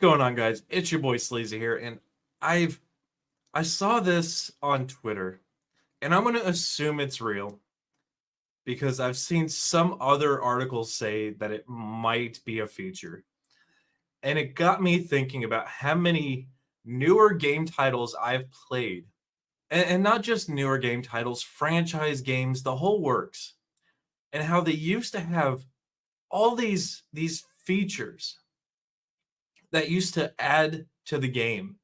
going on, guys? It's your boy Sleazy here, and I've I saw this on Twitter, and I'm gonna assume it's real because I've seen some other articles say that it might be a feature. And it got me thinking about how many newer game titles I've played. And not just newer game titles, franchise games, the whole works. And how they used to have all these features that used to add to the game.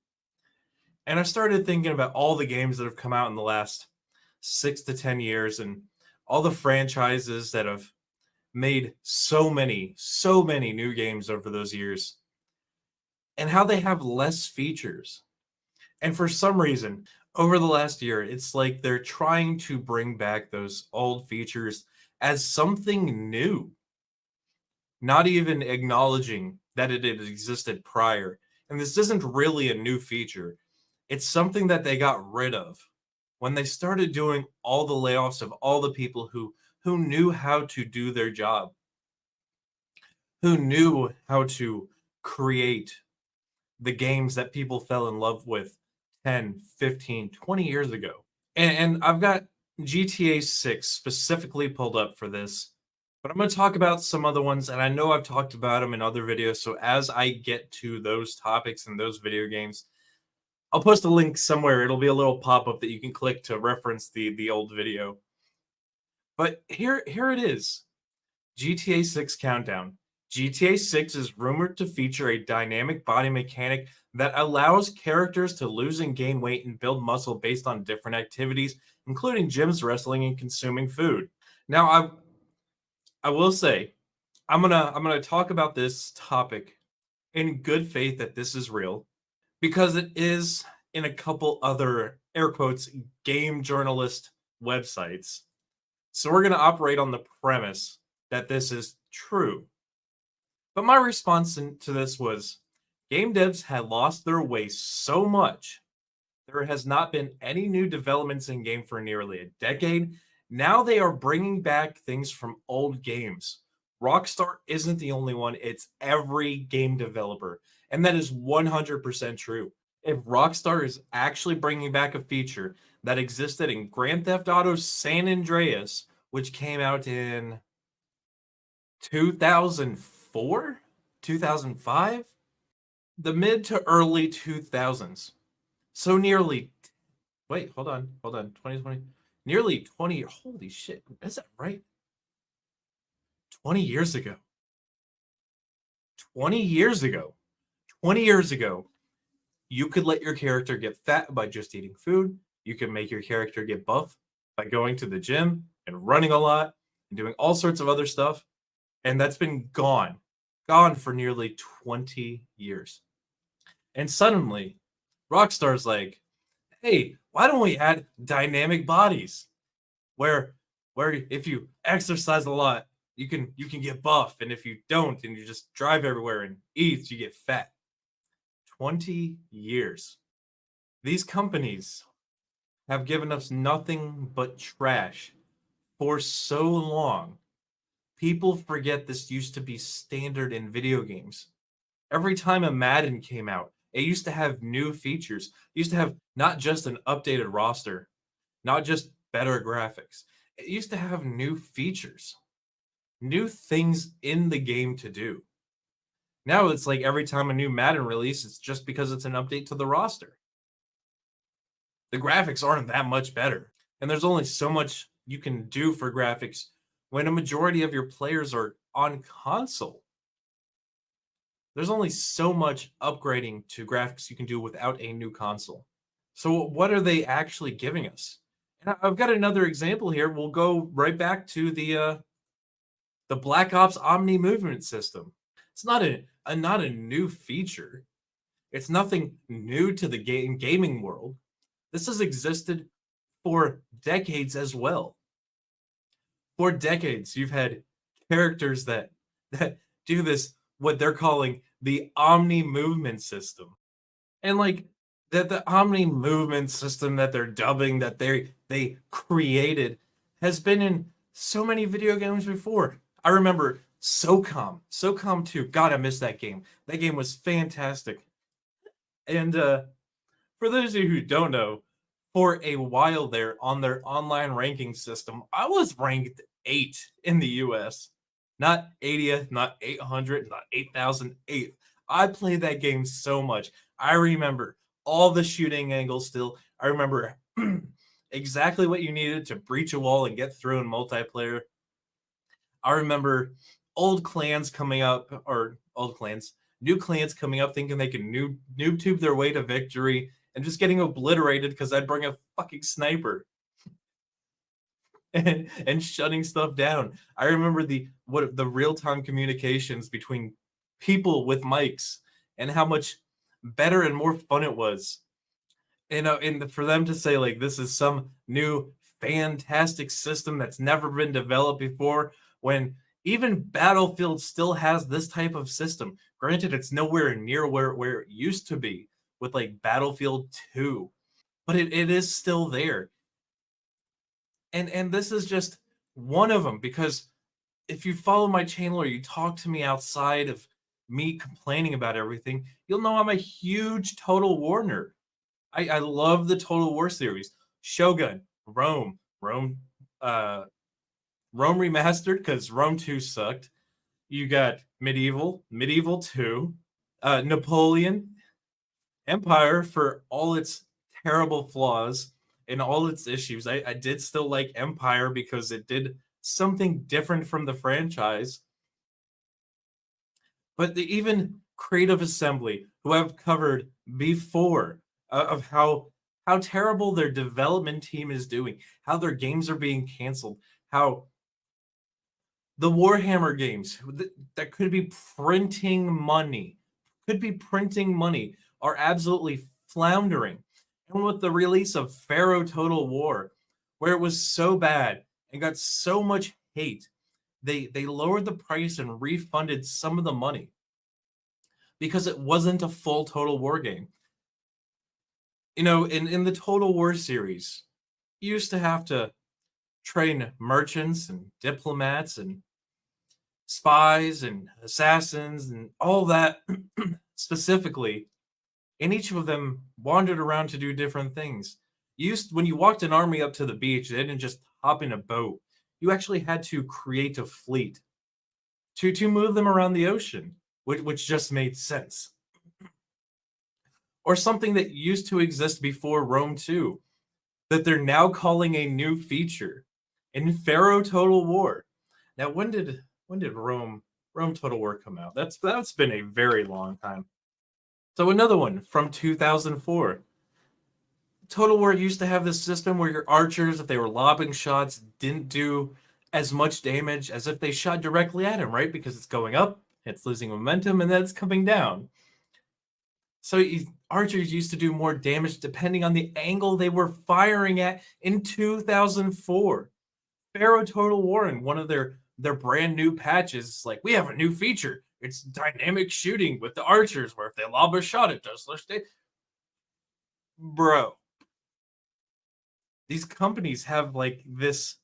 And I started thinking about all the games that have come out in the last 6 to 10 years and all the franchises that have made so many new games over those years and how they have less features. And for some reason, over the last year, it's like they're trying to bring back those old features as something new, not even acknowledging that it had existed prior. And this isn't really a new feature. It's something that they got rid of when they started doing all the layoffs of all the people who knew how to do their job, who knew how to create the games that people fell in love with 10, 15, 20 years ago. And I've got GTA 6 specifically pulled up for this, but I'm going to talk about some other ones, and I know I've talked about them in other videos, so as I get to those topics and those video games, I'll post a link somewhere. It'll be a little pop-up that you can click to reference the old video. But here it is. GTA 6 Countdown. GTA 6 is rumored to feature a dynamic body mechanic that allows characters to lose and gain weight and build muscle based on different activities, including gyms, wrestling, and consuming food. Now, I will say, I'm gonna talk about this topic in good faith that this is real, because it is in a couple other air quotes game journalist websites. So we're gonna operate on the premise that this is true. But my response to this was game devs had lost their way so much. There has not been any new developments in game for nearly a decade. Now they are bringing back things from old games. Rockstar isn't the only one, it's every game developer. And that is 100% true. If Rockstar is actually bringing back a feature that existed in Grand Theft Auto San Andreas, which came out in 2004, 2005, the mid to early 2000s. So nearly, wait, hold on, 2020, nearly 20, holy shit, is that right? 20 years ago. 20 years ago. 20 years ago, you could let your character get fat by just eating food. You could make your character get buff by going to the gym and running a lot and doing all sorts of other stuff. And that's been gone for nearly 20 years. And suddenly, Rockstar's like, hey, why don't we add dynamic bodies where if you exercise a lot, you can get buff, and if you don't and you just drive everywhere and eat, you get fat. 20 years. These companies have given us nothing but trash for so long. People forget this used to be standard in video games. Every time a Madden came out, it used to have new features. It used to have not just an updated roster, not just better graphics. It used to have new features, new things in the game to do. Now it's like every time a new Madden release, it's just because it's an update to the roster. The graphics aren't that much better. And there's only so much you can do for graphics when a majority of your players are on console. There's only so much upgrading to graphics you can do without a new console. So what are they actually giving us? And I've got another example here. We'll go right back to the Black Ops Omni movement system. It's not a new feature. It's nothing new to the gaming world. This has existed for decades as well. For decades, you've had characters that do this, what they're calling the Omni movement system. And like the Omni movement system that they're dubbing, that they created, has been in so many video games before. I remember SOCOM 2. God, I missed that game. That game was fantastic. And for those of you who don't know, for a while there on their online ranking system, I was ranked 8 in the US. Not 80th, not 800, not 8,008th. I played that game so much. I remember all the shooting angles still. I remember exactly what you needed to breach a wall and get through in multiplayer. I remember old clans coming up, or old clans, new clans coming up thinking they can noob tube their way to victory and just getting obliterated because I'd bring a fucking sniper and shutting stuff down. I remember the real-time communications between people with mics and how much better and more fun it was. And for them to say like this is some new fantastic system that's never been developed before, when even Battlefield still has this type of system. Granted, it's nowhere near where it used to be with like Battlefield 2, but it is still there. And this is just one of them, because if you follow my channel or you talk to me outside of me complaining about everything, you'll know I'm a huge Total War nerd. I love the Total War series. Shogun, uh, Rome remastered because Rome 2 sucked. You got Medieval 2, Napoleon, Empire for all its terrible flaws and all its issues. I did still like Empire because it did something different from the franchise. But even Creative Assembly, who I've covered before, of how terrible their development team is doing, how their games are being canceled, how the Warhammer games that could be printing money, are absolutely floundering. And with the release of Pharaoh Total War, where it was so bad and got so much hate, they lowered the price and refunded some of the money because it wasn't a full Total War game. In the Total War series, you used to have to train merchants and diplomats and spies and assassins and all that specifically, and each of them wandered around to do different things. When you walked an army up to the beach, they didn't just hop in a boat. You actually had to create a fleet to move them around the ocean, which just made sense. Or something that used to exist before Rome 2, that they're now calling a new feature in Pharaoh Total War. Now, when did Rome Total War come out? That's been a very long time. So another one from 2004. Total War used to have this system where your archers, if they were lobbing shots, didn't do as much damage as if they shot directly at him, right? Because it's going up, it's losing momentum, and then it's coming down. So archers used to do more damage depending on the angle they were firing at in 2004. Pharaoh Total War in one of their brand new patches, like, we have a new feature. It's dynamic shooting with the archers, where if they lob a shot, it does less damage. Bro, these companies have like this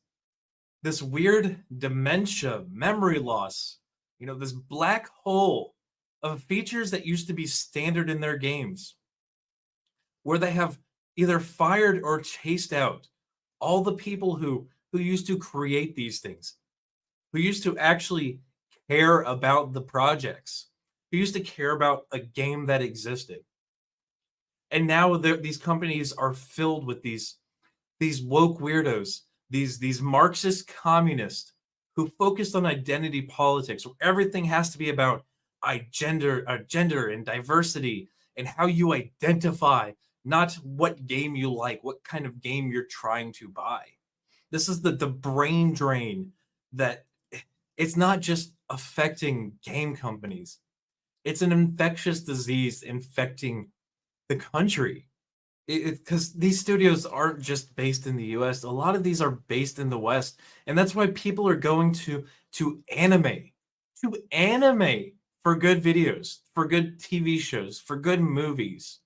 weird dementia, memory loss, this black hole of features that used to be standard in their games, where they have either fired or chased out all the people who used to create these things, who used to actually care about the projects, who used to care about a game that existed. And now these companies are filled with these woke weirdos, these Marxist communists who focused on identity politics, where everything has to be about gender and diversity and how you identify, not what game you like, what kind of game you're trying to buy. This is the brain drain that it's not just affecting game companies. It's an infectious disease infecting the country. Because these studios aren't just based in the US. A lot of these are based in the West. And that's why people are going to anime for good videos, for good TV shows, for good movies.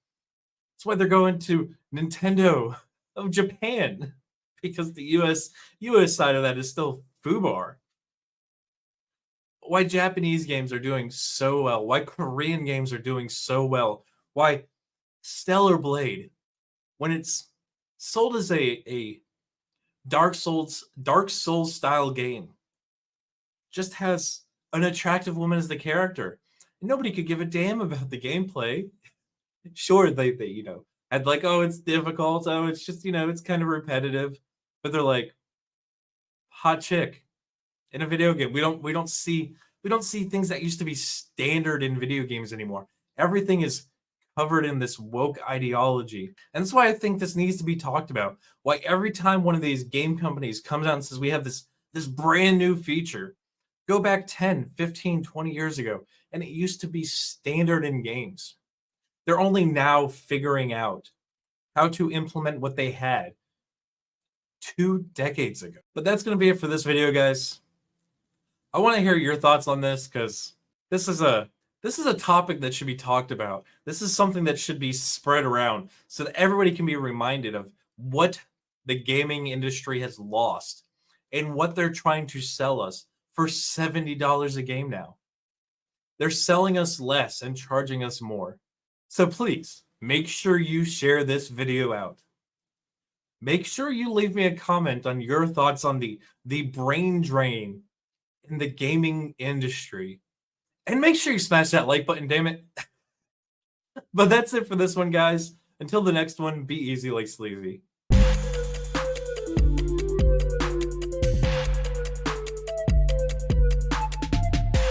That's why they're going to Nintendo of Japan, because the US side of that is still FUBAR. why Japanese games are doing so well, why Korean games are doing so well, why Stellar Blade, when it's sold as a Dark Souls style game, just has an attractive woman as the character. Nobody could give a damn about the gameplay. Sure, they had like, oh, it's difficult, oh, it's just, it's kind of repetitive, but they're like, hot chick in a video game. We don't see things that used to be standard in video games anymore. Everything is covered in this woke ideology. And that's why I think this needs to be talked about. Why every time one of these game companies comes out and says we have this brand new feature, go back 10, 15, 20 years ago, and it used to be standard in games. They're only now figuring out how to implement what they had 2 decades ago. But that's going to be it for this video, guys. I want to hear your thoughts on this because this is a topic that should be talked about. This is something that should be spread around so that everybody can be reminded of what the gaming industry has lost and what they're trying to sell us for $70 a game now. They're selling us less and charging us more. So please, make sure you share this video out. Make sure you leave me a comment on your thoughts on the brain drain in the gaming industry. And make sure you smash that like button, damn it. But that's it for this one, guys. Until the next one, be easy like sleazy.